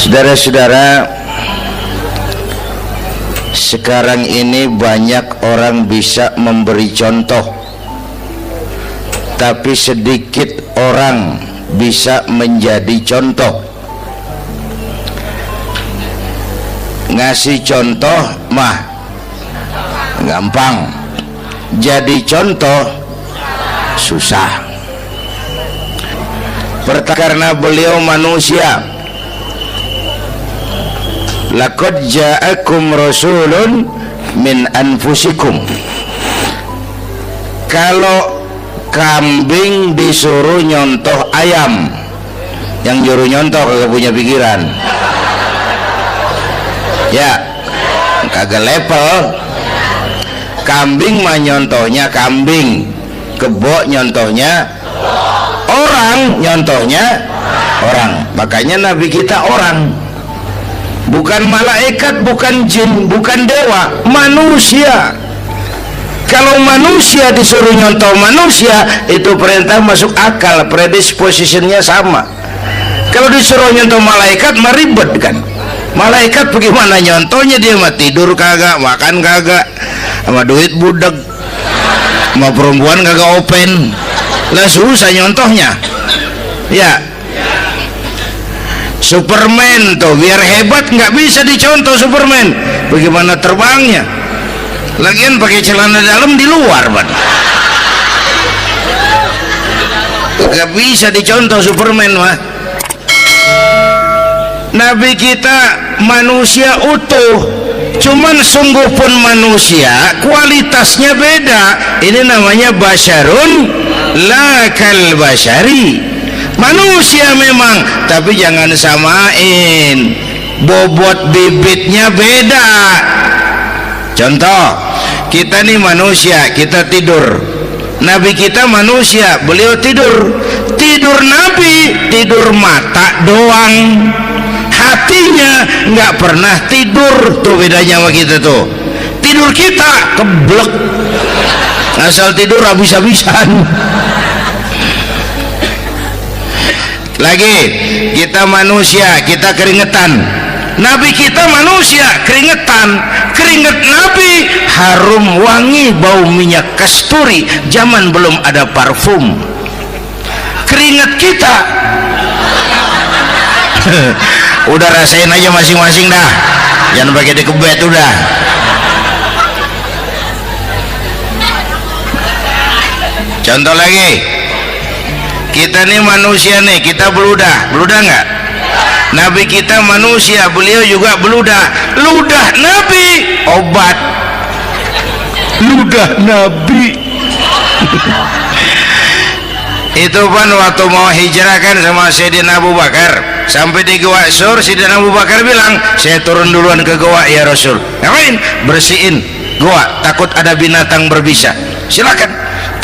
Saudara-saudara, sekarang ini banyak orang bisa memberi contoh, tapi sedikit orang bisa menjadi contoh. Ngasih contoh mah gampang, jadi contoh susah. Karena beliau manusia. Laqad ja'akum rasulun min anfusikum. Kalau kambing disuruh nyontoh ayam, yang juru nyontoh kagak punya pikiran, ya kagak level. Kambing mah nyontohnya kambing, kebo nyontohnya orang, nyontohnya orang. Makanya Nabi kita orang, bukan malaikat, bukan jin, bukan dewa, manusia. Kalau manusia disuruh nyontoh manusia, itu perintah masuk akal, predispositionnya sama. Kalau disuruh nyontoh malaikat mah ribet kan. Malaikat bagaimana nyontohnya, dia mah tidur kagak, makan kagak, sama duit budak, sama perempuan kagak open, lah susah nyontohnya. Ya, Superman tuh biar hebat nggak bisa dicontoh Superman, bagaimana terbangnya, lagian pakai celana dalam di luar ban, nggak bisa dicontoh Superman mah. Nabi kita manusia utuh, cuman sungguh pun manusia, kualitasnya beda. Ini namanya basyarun la kal basyari, manusia memang, tapi jangan samain, bobot bibitnya beda. Contoh, kita nih manusia, kita tidur. Nabi kita manusia, beliau tidur. Tidur Nabi, tidur mata doang, hatinya nggak pernah tidur. Tuh bedanya sama kita tuh. Tidur kita keblek, asal tidur habis-habisan. Lagi kita manusia, kita keringetan. Nabi kita manusia, keringetan. Keringet Nabi harum wangi, bau minyak kasturi, zaman belum ada parfum. Keringet kita udah rasain aja masing-masing dah, jangan pakai dikebet udah. Contoh lagi, kita nih manusia nih, kita beludah nggak? Nabi kita manusia, beliau juga beludah. Ludah Nabi obat, ludah Nabi itu kan waktu mau hijrah kan sama Sayyidina Abu Bakar, sampai di Gua Sur, Sayyidina Abu Bakar bilang, saya turun duluan ke gua ya Rasul. Ngapain? Bersihin gua, takut ada binatang berbisa. Silakan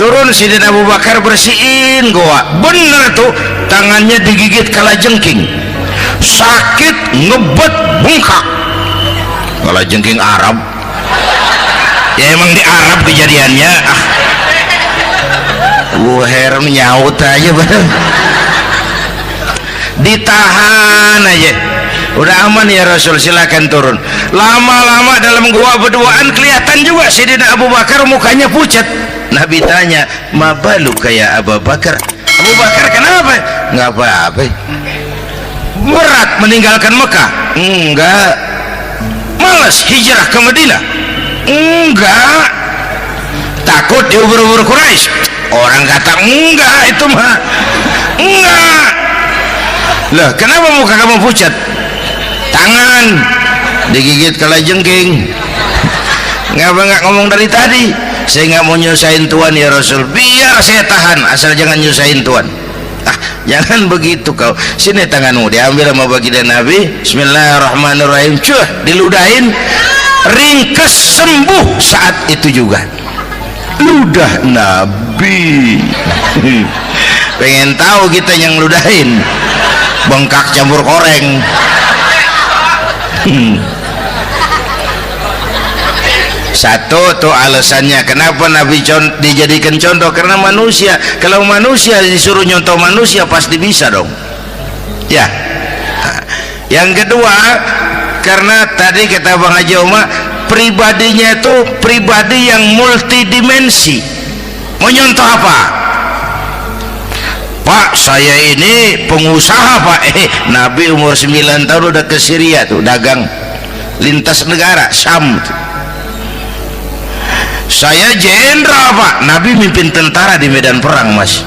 turun. Sayyidina Abu Bakar bersihin gua, bener tuh, tangannya digigit kalajengking, sakit, ngebet, bengkak. Kalajengking Arab ya, emang di Arab kejadiannya. Wuher nyaut aja bener, ditahan aja, udah aman ya Rasul, silakan turun. Lama-lama dalam gua berduaan kelihatan juga Sayyidina Abu Bakar mukanya pucat. Nabi tanya, ma balu kayak Abu Bakar? Abu Bakar kenapa? Nggak apa-apa. Berat meninggalkan Mekah? Enggak. Malas hijrah ke Madinah? Enggak. Takut diubur-ubur Quraisy? Orang kata enggak, itu mah enggak. Loh, kenapa muka kamu pucat? Tangan digigit kalajengking. Ngapa nggak ngomong dari tadi? Saya nggak mau nyusahin Tuhan ya Rasul, biar saya tahan, asal jangan nyusahin Tuhan. Jangan begitu kau. Sini tanganmu, diambil sama baginda Nabi. Bismillahirrahmanirrahim. Cuh, diludahin, ringkes, sembuh saat itu juga. Ludah Nabi. Pengen tahu kita yang ludahin, bengkak campur koreng. Satu tuh alasannya kenapa Nabi dijadikan contoh, karena manusia. Kalau manusia disuruh nyontoh manusia pasti bisa dong ya. Yang kedua, karena tadi kata Bang Haji Oma, pribadinya itu pribadi yang multidimensi. Mau nyontoh apa? Pak, saya ini pengusaha Pak. Nabi umur 9 tahun udah ke Syria tuh, dagang lintas negara, Syam tuh. Saya jenderal Pak, Nabi mimpin tentara di medan perang Mas.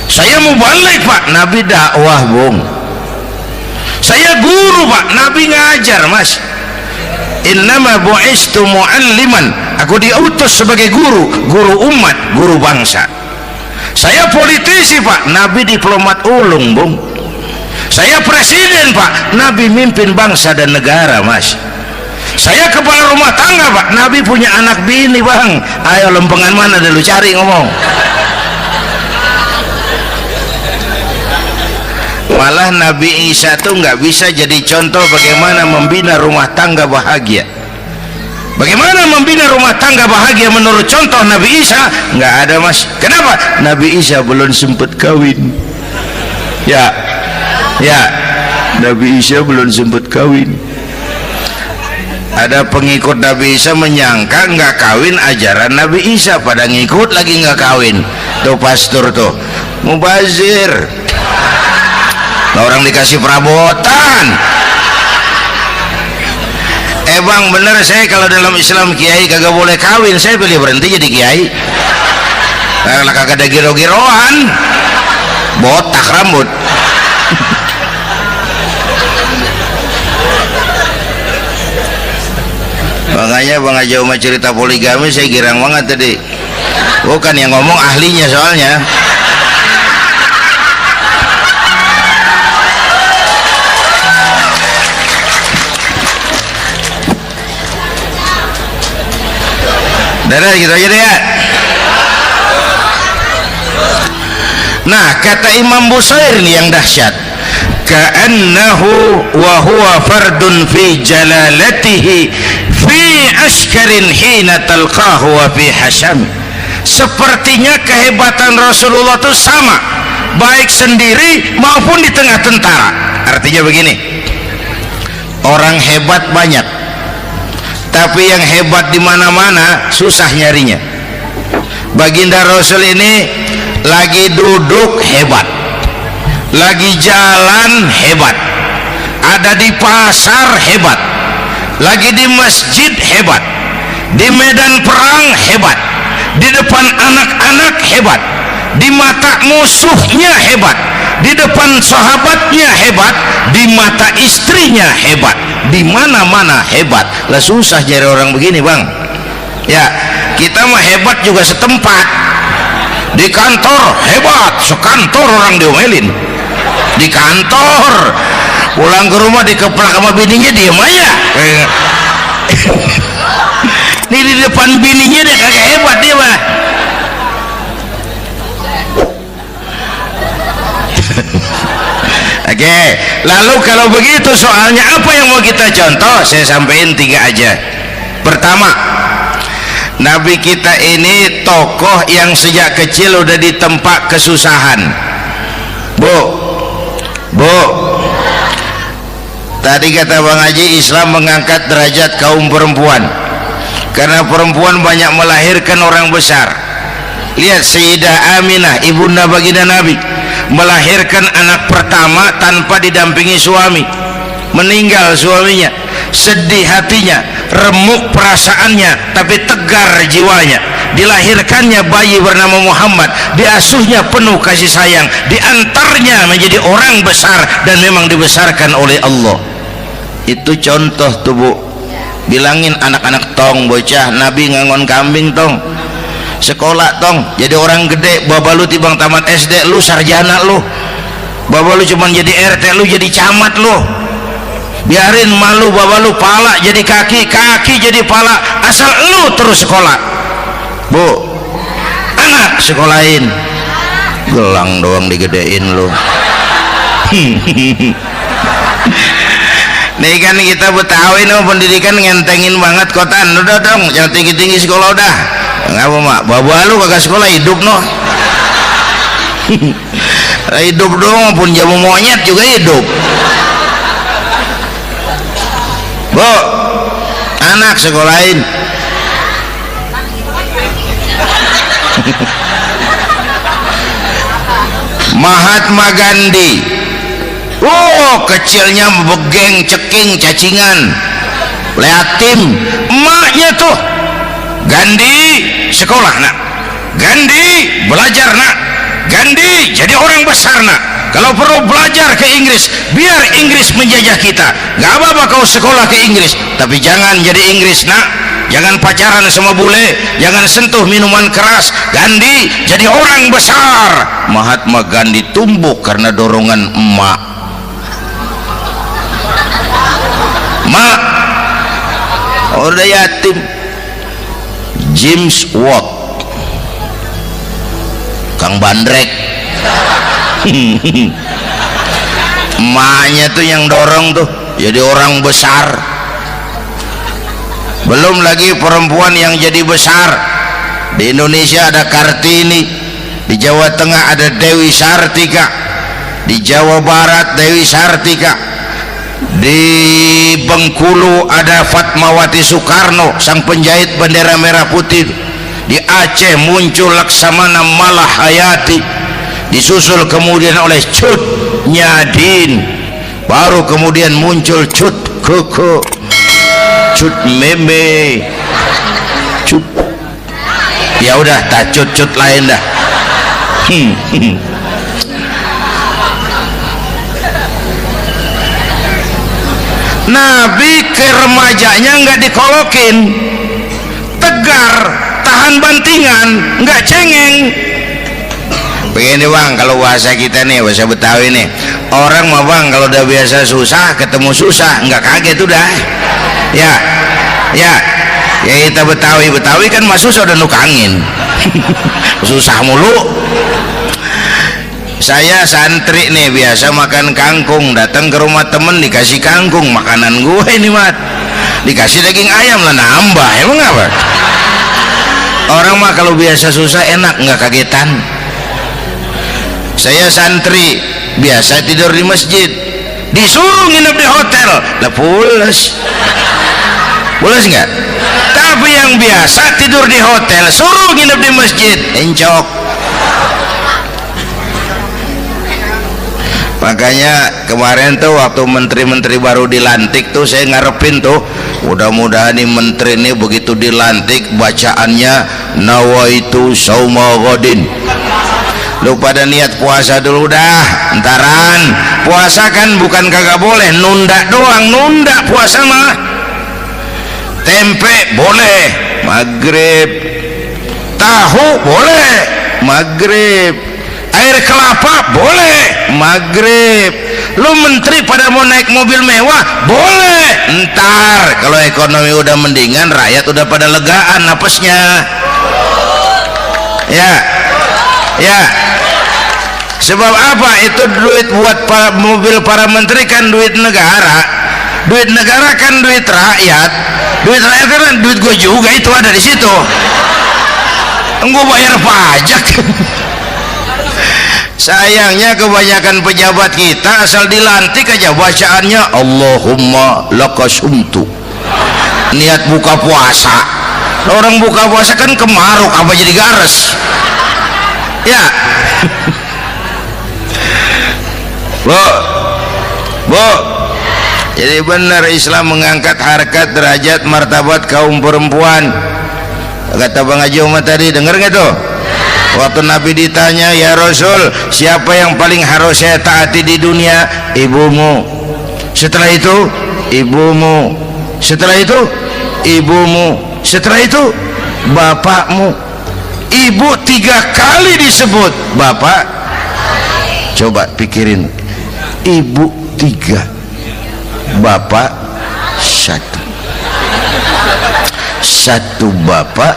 Saya mau balik Pak, Nabi dakwah Bung. Saya guru Pak, Nabi ngajar Mas. Innama bu'istu mu'alliman, aku diutus sebagai guru, guru umat, guru bangsa. Saya politisi Pak, Nabi diplomat ulung Bung. Saya presiden Pak, Nabi mimpin bangsa dan negara Mas. Saya kepala rumah tangga Pak, Nabi punya anak bini Bang. Ayo lempengan mana dulu cari ngomong. Malah Nabi Isa tuh nggak bisa jadi contoh bagaimana membina rumah tangga bahagia. Bagaimana membina rumah tangga bahagia menurut contoh Nabi Isa? Nggak ada Mas. Kenapa? Nabi Isa belum sempat kawin. Ya, Nabi Isa belum sempat kawin. Ada pengikut Nabi Isa menyangka nggak kawin ajaran Nabi Isa, pada ngikut lagi nggak kawin. Tuh pastor tuh mubazir. Nah, orang dikasih perabotan. Bang bener, saya kalau dalam Islam kiai kagak boleh kawin, saya pilih berhenti jadi kiai. Karena kagak ada giro-giroan, botak rambut. Makanya Bang Haji Umar cerita poligami saya girang banget tadi. Bukan yang ngomong ahlinya soalnya. Dadah gitu aja deh ya. Nah, kata Imam Busair nih yang dahsyat, ka'annahu wa huwa fardun fi jalalatihi fi askarin hina talqahu wa fi hasham. Sepertinya kehebatan Rasulullah itu sama baik sendiri maupun di tengah tentara. Artinya begini, orang hebat banyak, tapi yang hebat di mana-mana susah nyarinya. Baginda Rasul ini lagi duduk hebat, lagi jalan hebat, ada di pasar hebat, lagi di masjid hebat, di medan perang hebat, di depan anak-anak hebat, di mata musuhnya hebat, di depan sahabatnya hebat, di mata istrinya hebat, di mana-mana hebat. Lah susah cari orang begini Bang. Ya, kita mah hebat juga setempat. Di kantor hebat, sekantor orang diomelin. Di kantor, pulang ke rumah dikeplak sama bininya diem aja. Ini di depan bininya dia kagak hebat dia mah. Oke, lalu kalau begitu soalnya apa yang mau kita contoh? Saya sampaikan 3 aja. Pertama, Nabi kita ini tokoh yang sejak kecil udah ditempa kesusahan. Bu, tadi kata Bang Haji, Islam mengangkat derajat kaum perempuan karena perempuan banyak melahirkan orang besar. Lihat Sayyidah Aminah, ibunda baginda Nabi, melahirkan anak pertama tanpa didampingi suami. Meninggal suaminya, sedih hatinya, remuk perasaannya, tapi tegar jiwanya. Dilahirkannya bayi bernama Muhammad, diasuhnya penuh kasih sayang, diantarnya menjadi orang besar dan memang dibesarkan oleh Allah. Itu contoh tuh Bu. Bilangin anak-anak tong, bocah Nabi ngangon kambing tong, sekolah tong, jadi orang gede. Baba lu tibang tamat SD, lu sarjana lu. Baba lu cuman jadi RT, lu jadi camat lu. Biarin malu baba lu, pala jadi kaki, kaki jadi pala, asal lu terus sekolah. Bu, anak sekolahin, gelang doang digedein lu. Nih kan kita Betawi nih pendidikan ngentengin banget kotaan. Udah dong, jangan tinggi-tinggi sekolah udah. Ngapa mak? Baba lu kagak sekolah, hidup noh. Hidup dong, pun jamu monyet juga hidup. Bu, anak sekolahin. Mahatma Gandhi, oh kecilnya begeng ceking cacingan liatim, emaknya tuh Gandhi sekolah nak, Gandhi belajar nak, Gandhi jadi orang besar nak, kalau perlu belajar ke Inggris biar Inggris menjajah kita, gak apa-apa kau sekolah ke Inggris tapi jangan jadi Inggris nak, jangan pacaran sama bule, jangan sentuh minuman keras. Gandhi jadi orang besar. Mahatma Gandhi tumbuh karena dorongan emak. Mak udah yatim. James Watt, Kang Bandrek. Emaknya tuh yang dorong tuh jadi orang besar. Belum lagi perempuan yang jadi besar. Di Indonesia ada Kartini, di Jawa Tengah ada Dewi Sartika, di Jawa Barat Dewi Sartika, di Bengkulu ada Fatmawati Soekarno sang penjahit bendera merah putih, di Aceh muncul Laksamana Malahayati, disusul kemudian oleh Cut Nyadin, baru kemudian muncul Cut Koko, Cut Meme, Cut, ya udah tak cut lain dah. Nabi ke remajanya nggak dikolokin, tegar, tahan bantingan, nggak cengeng. Begini bang, kalau bahasa kita nih, bahasa Betawi nih, orang mah bang kalau udah biasa susah ketemu susah nggak kaget udah. Ya kita Betawi kan mah susah udah nukangin. Susah mulu. Saya santri nih biasa makan kangkung, datang ke rumah temen dikasih kangkung, makanan gue ini mat, dikasih daging ayam lah nambah, emang apa? Orang mah kalau biasa susah enak nggak kagetan. Saya santri biasa tidur di masjid, disuruh nginep di hotel lah pules nggak? Tapi yang biasa tidur di hotel suruh nginep di masjid encok. Makanya kemarin tuh waktu menteri-menteri baru dilantik tuh saya ngarepin tuh mudah-mudahan nih menteri ini begitu dilantik bacaannya nawaitu sauma ghadin. Lu pada niat puasa dulu dah, entaran. Puasa kan bukan kagak boleh, nunda doang, nunda puasa mah. Tempe boleh maghrib, tahu boleh maghrib, air kelapa boleh maghrib. Lu menteri pada mau naik mobil mewah boleh, ntar kalau ekonomi udah mendingan rakyat udah pada legaan napasnya. Ya sebab apa? Itu duit buat mobil para menteri kan duit negara, duit negara kan duit rakyat, duit rakyat kan duit gue juga, itu ada di situ. Gue bayar pajak. Sayangnya kebanyakan pejabat kita asal dilantik aja bacaannya Allahumma lakasumtu, niat buka puasa. Orang buka puasa kan kemaruk apa jadi gares ya. Bu, jadi benar Islam mengangkat harkat, derajat, martabat kaum perempuan. Kata Bang Haji Umar tadi, dengar nggak tuh? Waktu Nabi ditanya, ya Rasul, siapa yang paling harus saya taati di dunia? Ibumu. Setelah itu, ibumu. Setelah itu, ibumu. Setelah itu, bapakmu. Ibu 3 kali disebut, bapak. Coba pikirin, ibu 3, bapak 1. 1 bapak.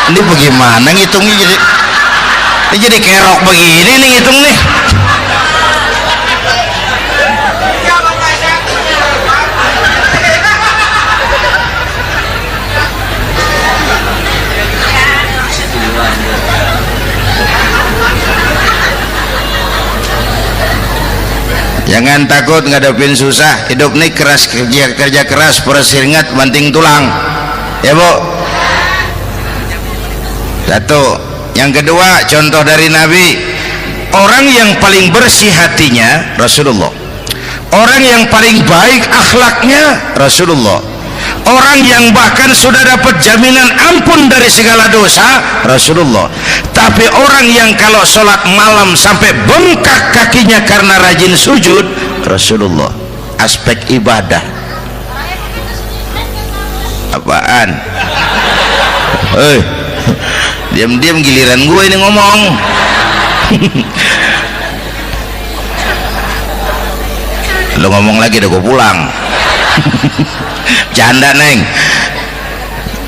Ini bagaimana ngitungnya, ini jadi kerok begini nih ngitung nih. Jangan jangan takut ngadepin susah. Hidup nih keras, kerja keras, perseringat banting tulang, ya Bu. Satu. Yang kedua, contoh dari Nabi, orang yang paling bersih hatinya Rasulullah, orang yang paling baik akhlaknya Rasulullah, orang yang bahkan sudah dapat jaminan ampun dari segala dosa Rasulullah. Tapi orang yang kalau sholat malam sampai bengkak kakinya karena rajin sujud Rasulullah. Aspek ibadah apaan? Diam-diam giliran gue ini ngomong. Lo ngomong lagi udah gue pulang. Canda neng.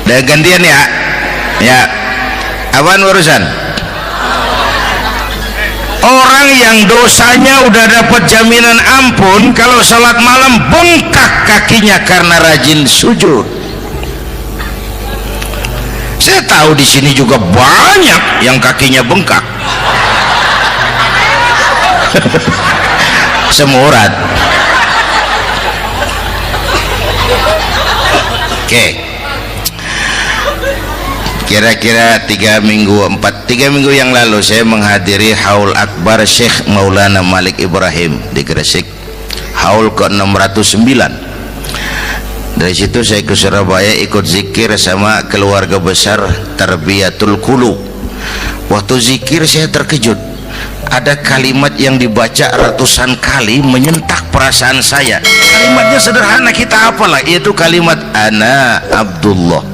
Udah gantian ya. Ya. Apaan urusan? Orang yang dosanya udah dapat jaminan ampun, kalau sholat malam bengkak kakinya karena rajin sujud. Saya tahu di sini juga banyak yang kakinya bengkak. Semurat. Oke. Kira-kira 3 minggu yang lalu saya menghadiri haul akbar Syekh Maulana Malik Ibrahim di Gresik, haul ke-609. Dari situ saya ke Surabaya ikut zikir sama keluarga besar Tarbiyatul Qulub. Waktu zikir saya terkejut, ada kalimat yang dibaca ratusan kali menyentak perasaan saya. Kalimatnya sederhana, kita apalah, yaitu kalimat ana Abdullah.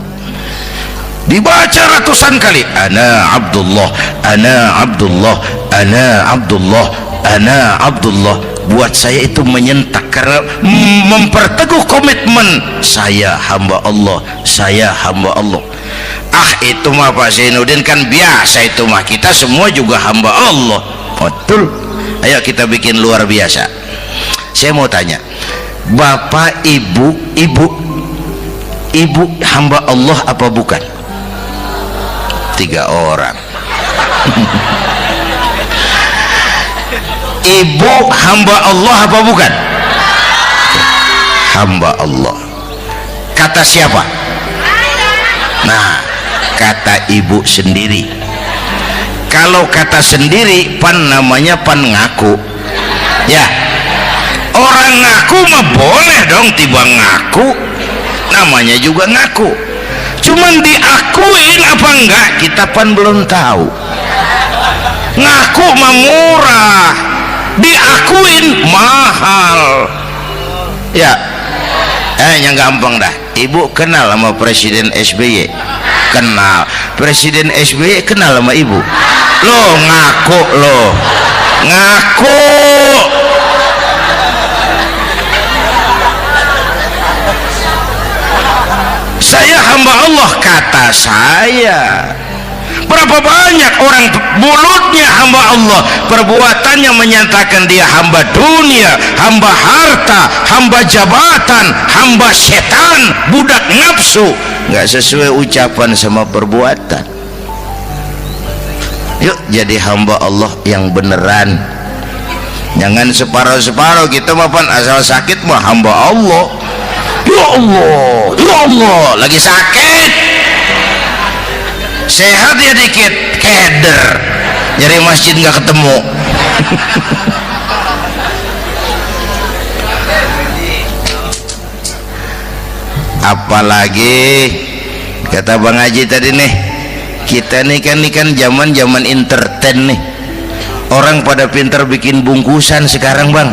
Dibaca ratusan kali, ana Abdullah, ana Abdullah, ana Abdullah, ana Abdullah. Buat saya itu menyentak karena memperteguh komitmen saya hamba Allah, saya hamba Allah. Itu mah Pak Zainuddin kan biasa, itu mah kita semua juga hamba Allah. Betul. Ayo kita bikin luar biasa. Saya mau tanya, Bapak Ibu hamba Allah apa bukan? 3 orang. Ibu hamba Allah apa bukan? Hamba Allah. Kata siapa? Nah, kata ibu sendiri. Kalau kata sendiri pan namanya pan ngaku. Ya, orang ngaku mah boleh dong, tiba ngaku namanya juga ngaku. Cuman diakuin apa enggak kita pan belum tahu. Ngaku mah murah, diakuin mahal. Ya, yang gampang dah. Ibu kenal sama Presiden SBY? Kenal. Presiden SBY kenal sama ibu? Lo ngaku, lo ngaku. Saya hamba Allah, kata saya. Berapa banyak orang mulutnya hamba Allah, perbuatannya menyatakan dia hamba dunia, hamba harta, hamba jabatan, hamba setan, budak nafsu. Nggak sesuai ucapan sama perbuatan. Yuk jadi hamba Allah yang beneran. Jangan separuh-separuh. Kita mapan asal sakit mah hamba Allah. Ya Allah, ya Allah, lagi sakit. Sehat ya dikit, keder, nyari masjid nggak ketemu. Apalagi kata Bang Haji tadi nih, kita nih kan zaman entertain nih. Orang pada pintar bikin bungkusan sekarang Bang.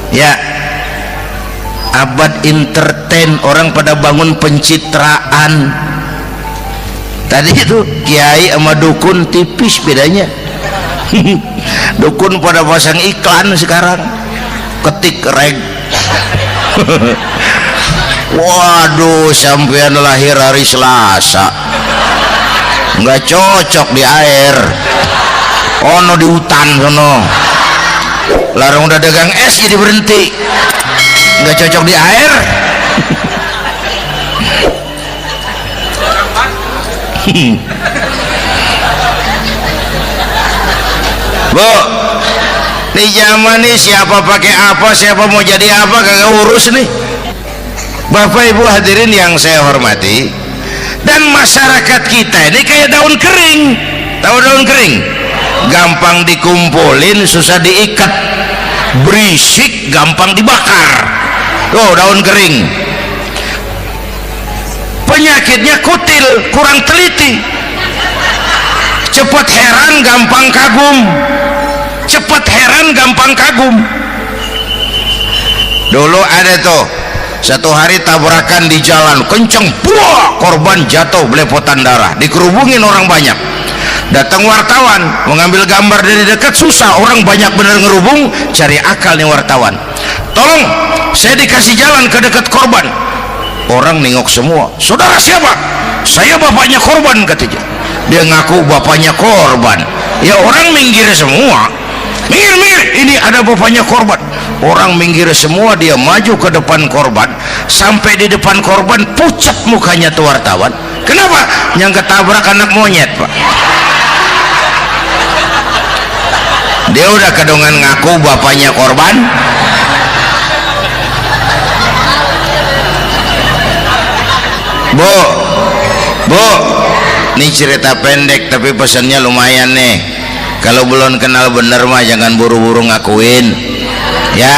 Ya, abad entertain, orang pada bangun pencitraan. Tadi itu kiai sama dukun tipis bedanya. Dukun pada pasang iklan sekarang, ketik reg. Waduh, sampean lahir hari Selasa, nggak cocok di air, ono di hutan sono. Larang udah dagang es jadi berhenti, nggak cocok di air. Bu, Di zaman ini siapa pakai apa, siapa mau jadi apa, kagak urus nih. Bapak Ibu hadirin yang saya hormati, dan masyarakat kita ini kayak daun kering. Tahu daun kering? Gampang dikumpulin, susah diikat, berisik, gampang dibakar. Tuh daun kering. Penyakitnya kutil, kurang teliti, cepat heran, gampang kagum. Cepat heran, gampang kagum. Dulu ada tuh satu hari tabrakan di jalan kenceng, buah, korban jatuh belepotan darah, dikerubungin orang banyak. Datang wartawan mengambil gambar dari dekat, susah, orang banyak bener ngerubung. Cari akal nih wartawan, tolong saya dikasih jalan ke dekat korban. Orang nengok semua, saudara siapa? Saya bapaknya korban, katanya. Dia ngaku bapaknya korban. Ya orang minggir semua, minggir, ini ada bapaknya korban. Orang minggir semua, dia maju ke depan korban. Sampai di depan korban, pucat mukanya tuh wartawan. Kenapa? Yang ketabrak anak monyet, Pak. Dia udah kedongan ngaku bapaknya korban. Bu, ini cerita pendek tapi pesannya lumayan nih. Kalau belum kenal bener mah jangan buru-buru ngakuin, ya.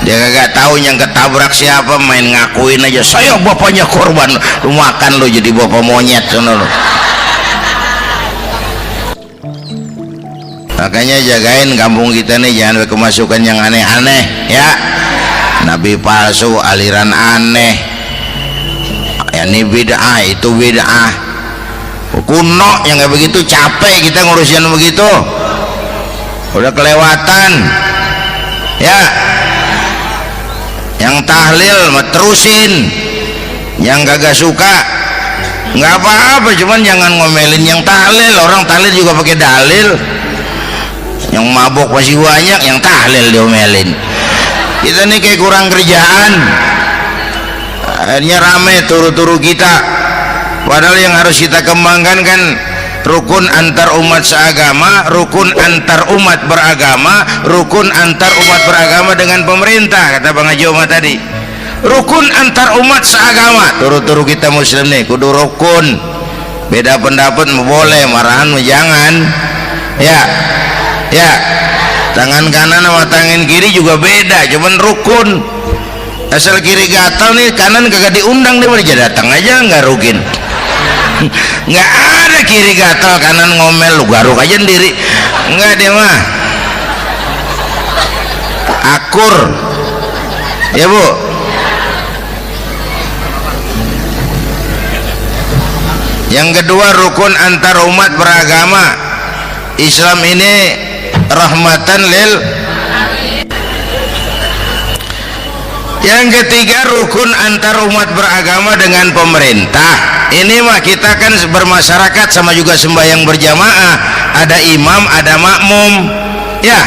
Dia kagak tahu yang ketabrak siapa, main ngakuin aja, saya bapaknya korban. Lu makan lu jadi bapak monyet sono lu. Makanya jagain kampung kita nih, jangan kemasukan yang aneh-aneh, ya. Nabi palsu, aliran aneh, ya ini bid'ah, itu bid'ah kuno yang kayak begitu. Capek kita ngurusin begitu, udah kelewatan, ya. Yang tahlil mah terusin, yang kagak suka nggak apa-apa, cuman jangan ngomelin yang tahlil. Orang tahlil juga pakai dalil. Yang mabok masih banyak, yang tahlil diomelin. Kita nih kayak kurang kerjaan, akhirnya rame turu-turu kita. Padahal yang harus kita kembangkan kan rukun antar umat seagama, rukun antar umat beragama, rukun antar umat beragama dengan pemerintah, kata Bang Haji Omar tadi. Rukun antar umat seagama, turu-turu kita muslim nih kudu rukun. Beda pendapat boleh, marahan jangan, ya. Ya, tangan kanan sama tangan kiri juga beda, cuman rukun. Asal kiri gatal nih, kanan kagak diundang, dia aja datang aja, nggak rugin. Nggak ada kiri gatal kanan ngomel, lu garuk aja sendiri, nggak, dia mah akur, ya Bu. Yang kedua, rukun antar umat beragama. Islam ini rahmatan lil. Yang ketiga, rukun antar umat beragama dengan pemerintah. Ini mah kita kan bermasyarakat sama juga sembahyang berjamaah, ada imam, ada makmum, ya.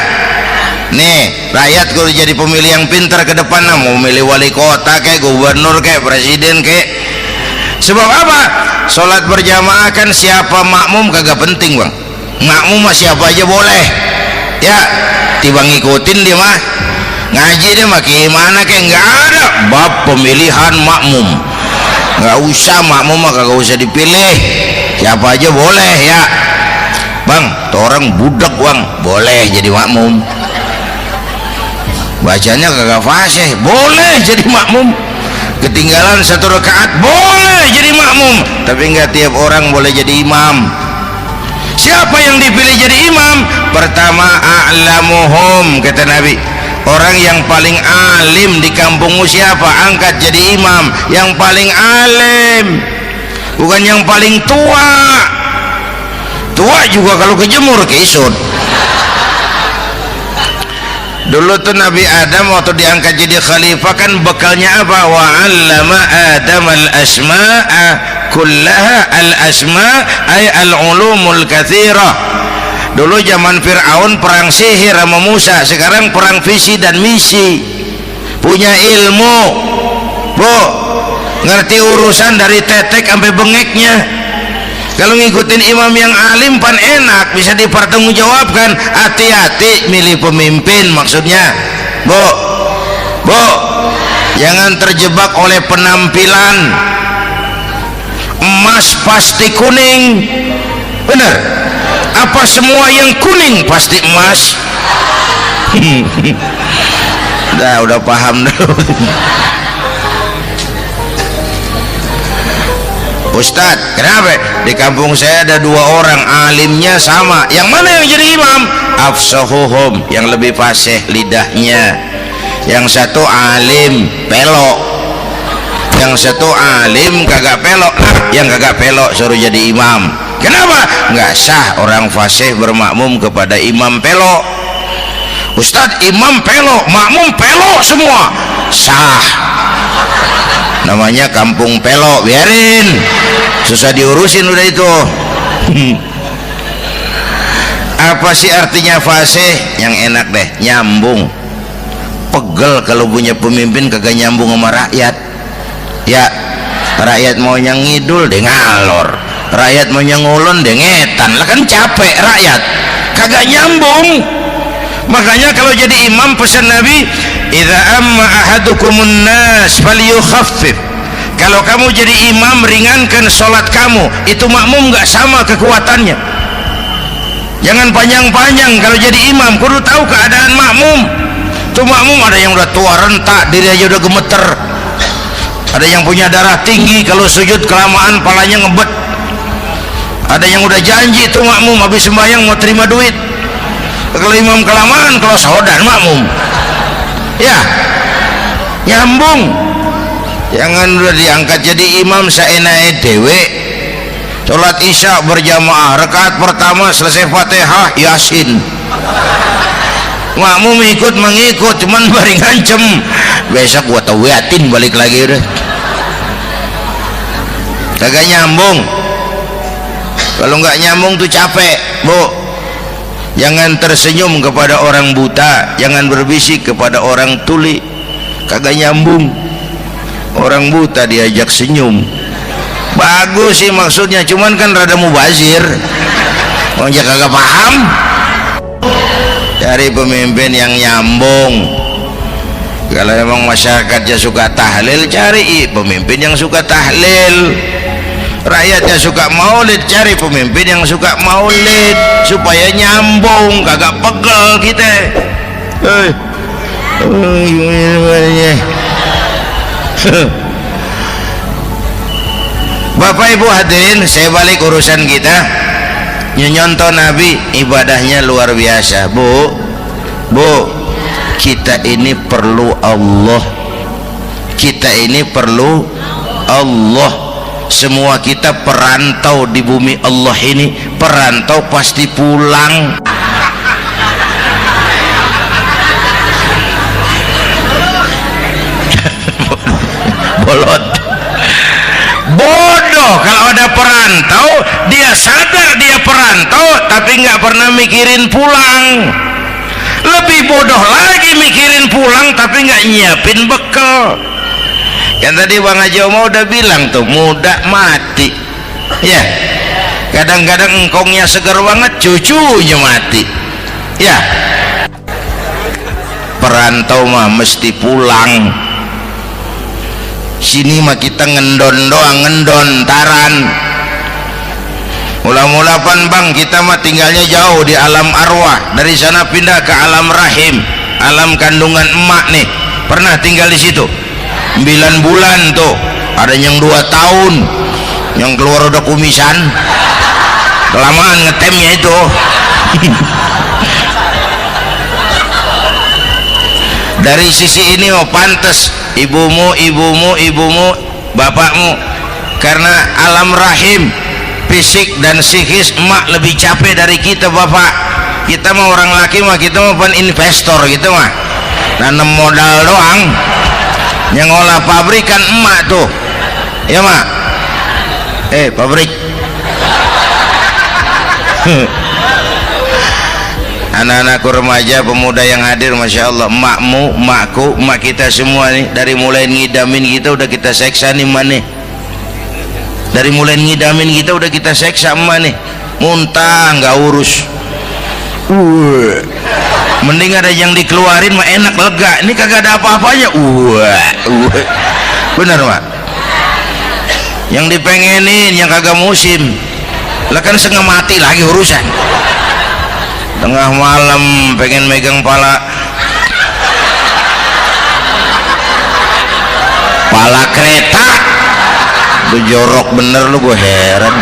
Nih rakyat kalau jadi pemilih yang pintar ke depan, nah, mau milih wali kota kayak gubernur kayak presiden kayak. Sebab apa? Sholat berjamaah kan siapa makmum kagak penting, Bang. Makmum mah siapa aja boleh, ya. Tiba ngikutin dia mah, ngaji dia mah gimana kayak nggak ada bab pemilihan makmum, nggak usah. Makmum mah kagak usah dipilih, siapa aja boleh, ya. Bang, tuh orang budak, Bang, boleh jadi makmum. Bacanya kagak fasih, boleh jadi makmum. Ketinggalan satu rakaat, boleh jadi makmum. Tapi nggak tiap orang boleh jadi imam. Siapa yang dipilih jadi imam? Pertama, a'lamuhum, kata Nabi. Orang yang paling alim di kampungmu siapa? Angkat jadi imam. Yang paling alim, bukan yang paling tua. Tua juga kalau kejemur keisut. Dulu tuh Nabi Adam waktu diangkat jadi khalifah kan bekalnya apa? Wa 'allama Adam al-asma'a kullaha. Al-asma' ay al-ulumul katsirah. Dulu zaman Fir'aun perang sihir sama Musa, sekarang perang visi dan misi. Punya ilmu, Bu, ngerti urusan dari tetek sampai bengeknya. Kalau ngikutin imam yang alim pan enak, bisa dipertanggungjawabkan. Hati-hati milih pemimpin, maksudnya bu jangan terjebak oleh penampilan. Emas pasti kuning, benar? Apa semua yang kuning pasti emas? udah paham dulu. Ustadz, kenapa? Di kampung saya ada 2 orang alimnya sama. Yang mana yang jadi imam? Afsahuhum, yang lebih fasih lidahnya. Yang satu alim pelok, yang satu alim kagak pelok. Yang kagak pelok suruh jadi imam. Kenapa? Nggak sah orang fasih bermakmum kepada imam pelok. Ustadz, imam pelok, makmum pelok semua. Sah. Namanya kampung pelok, biarin, susah diurusin udah itu. Apa sih artinya fasih? Yang enak deh, nyambung. Pegel kalau punya pemimpin kagak nyambung sama rakyat. Ya, rakyat mau yang ngidul deh ngalor, rakyat mau yang ngulon deh ngetan. Lah kan capek rakyat, kagak nyambung. Makanya kalau jadi imam pesan Nabi, idza amma ahadukumun nas falyukhaffif. Kalau kamu jadi imam, ringankan sholat kamu. Itu makmum nggak sama kekuatannya. Jangan panjang-panjang kalau jadi imam, kudu tahu keadaan makmum. Tuh makmum ada yang udah tua rentak, diri aja udah gemeter. Ada yang punya darah tinggi, kalau sujud kelamaan palanya ngebet. Ada yang udah janji tuh makmum habis sembahyang mau terima duit. Kalau imam kelamaan, kalau sodan makmum. Ya, nyambung. Jangan udah diangkat jadi imam saenake dhewe. Salat isya berjamaah, rakaat pertama selesai Fatihah Yasin. Makmum ikut mengikut, cuman bari ngancem. Besok gua tawiatin balik lagi udah. Kagak nyambung. Kalau nggak nyambung tuh capek, Bu. Jangan tersenyum kepada orang buta, jangan berbisik kepada orang tuli. Kagak nyambung. Orang buta diajak senyum, bagus sih maksudnya, cuman kan rada mubazir. Orang kagak paham. Cari pemimpin yang nyambung. Kalau emang masyarakatnya suka tahlil, cari pemimpin yang suka tahlil. Rakyatnya suka maulid, cari pemimpin yang suka maulid, supaya nyambung, kagak pegel kita. Bapak Ibu hadirin, saya balik urusan kita. Nyontoh Nabi ibadahnya luar biasa. Bu, kita ini perlu Allah. Kita ini perlu Allah. Semua kita perantau di bumi Allah ini. Perantau pasti pulang. Bolot, bodoh kalau ada perantau. Dia sadar dia perantau tapi nggak pernah mikirin pulang. Lebih bodoh lagi mikirin pulang tapi nggak nyiapin bekal. Kan tadi Bang Haji Omah udah bilang tuh, muda mati ya. Kadang-kadang engkongnya segar banget, cucunya mati ya. Perantau mah mesti pulang. Sini mah kita ngendon doang, ngendon taran. Mula-mula pan Bang, kita mah tinggalnya jauh di alam arwah. Dari sana pindah ke alam rahim, alam kandungan emak nih. Pernah tinggal di situ 9 bulan tuh. Ada yang 2 tahun, yang keluar udah kumisan. Kelamaan ngetemnya itu. Dari sisi ini oh pantes ibumu, bapakmu, karena alam rahim, fisik dan psikis emak lebih capek dari kita bapak. Kita mah orang laki mah, kita mah pan investor gitu mah, nanam modal doang. Yang ngolah pabrikan emak tuh ya mak. Pabrik. Anak-anakku remaja, pemuda yang hadir, Masya Allah, emakmu, emakku, emak kita semua nih, dari mulai ngidamin kita udah kita seksa nih mana. dari mulai ngidamin kita udah kita seksa emak nih, muntah nggak urus. Mending ada yang dikeluarin mah enak, lega. Ini kagak ada apa-apanya. Bener mak, yang dipengenin yang kagak musim lah kan setengah mati lagi urusan. Tengah malam pengen megang pala kereta, lu jorok bener lu, gue heran.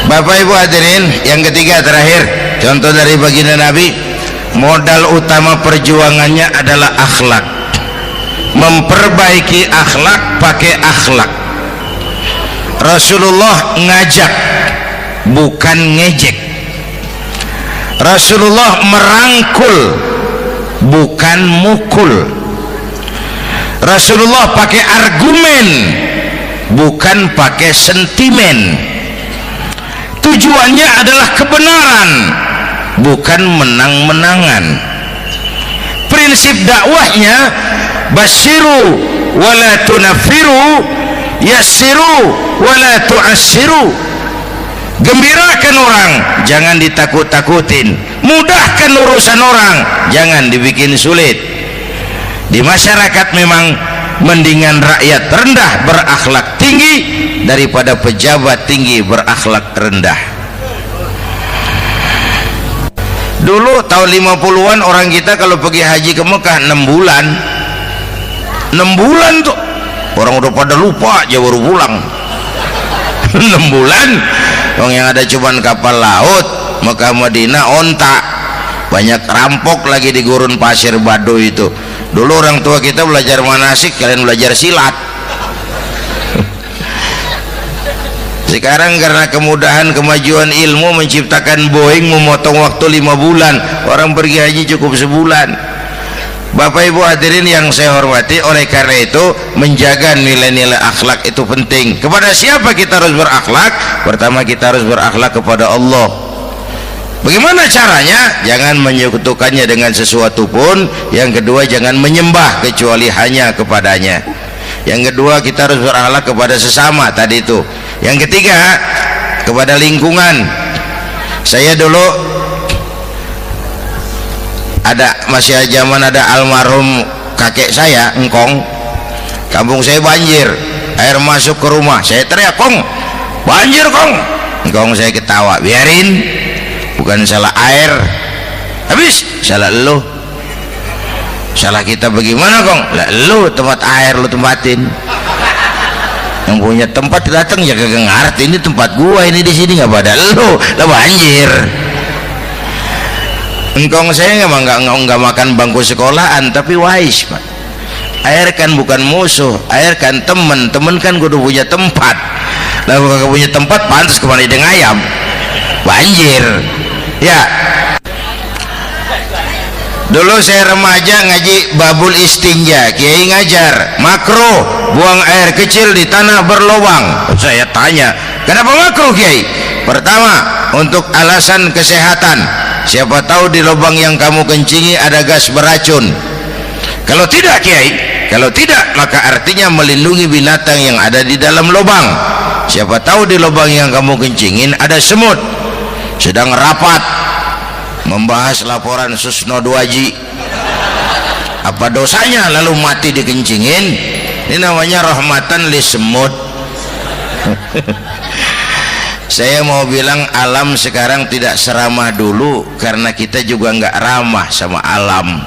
Bapak Ibu hadirin, yang ketiga terakhir, contoh dari baginda Nabi, modal utama perjuangannya adalah akhlak. Memperbaiki akhlak, pakai akhlak. Rasulullah ngajak, bukan ngejek. Rasulullah merangkul, bukan mukul. Rasulullah pakai argumen, bukan pakai sentimen. Tujuannya adalah kebenaran, bukan menang-menangan. Prinsip dakwahnya basyiru wala tunaffiru, yassiru wala tu'assiru. Gembirakan orang, jangan ditakut-takutin. Mudahkan urusan orang, jangan dibikin sulit. Di masyarakat memang mendingan rakyat rendah berakhlak tinggi daripada pejabat tinggi berakhlak rendah. Dulu tahun 50-an orang kita kalau pergi haji ke Mekah 6 bulan. 6 bulan tuh orang udah pada lupa aja baru pulang. 6 bulan orang yang ada cuman kapal laut Mekah Madinah onta, banyak rampok lagi di gurun pasir Bado itu. Dulu orang tua kita belajar manasik, kalian belajar silat. Sekarang karena kemudahan kemajuan ilmu menciptakan Boeing memotong waktu 5 bulan, orang pergi haji cukup sebulan. Bapak Ibu hadirin yang saya hormati, oleh karena itu menjaga nilai-nilai akhlak itu penting. Kepada siapa kita harus berakhlak? Pertama, kita harus berakhlak kepada Allah. Bagaimana caranya? Jangan menyekutukannya dengan sesuatu pun. Yang kedua, jangan menyembah kecuali hanya kepadanya. Yang kedua, kita harus berakhlak kepada sesama tadi itu. Yang ketiga, kepada lingkungan. Saya dulu masih zaman ada almarhum kakek saya, engkong. Kampung saya banjir, air masuk ke rumah. Saya teriak, "Kong, banjir, Kong." Engkong saya ketawa, "Biarin, bukan salah air, habis salah lo." "Salah kita bagaimana, Kong?" "Lah lo tempat air lo tempatin, yang punya tempat datang ya kagak ngerti, ini tempat gua, ini di sini nggak pada lo, lah banjir." Engkong saya nggak makan bangku sekolahan, tapi wise Pak. Air kan bukan musuh, air kan temen kan kudu punya tempat. Lah kagak punya tempat, pantas kemana dengan ayam, banjir ya. Dulu saya remaja ngaji babul istinja, kiai ngajar makruh buang air kecil di tanah berlubang. Saya tanya, kenapa makruh kiai? Pertama, untuk alasan kesehatan. Siapa tahu di lubang yang kamu kencingi ada gas beracun. Kalau tidak kiai, kalau tidak maka artinya melindungi binatang yang ada di dalam lubang. Siapa tahu di lubang yang kamu kencingin ada semut sedang rapat membahas laporan Susno 2Ji. Apa dosanya lalu mati dikencingin? Ini namanya rahmatan li semut. Saya mau bilang alam sekarang tidak seramah dulu karena kita juga nggak ramah sama alam.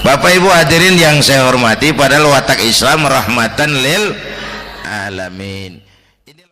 Bapak Ibu hadirin yang saya hormati, padahal watak Islam rahmatan lil alamin.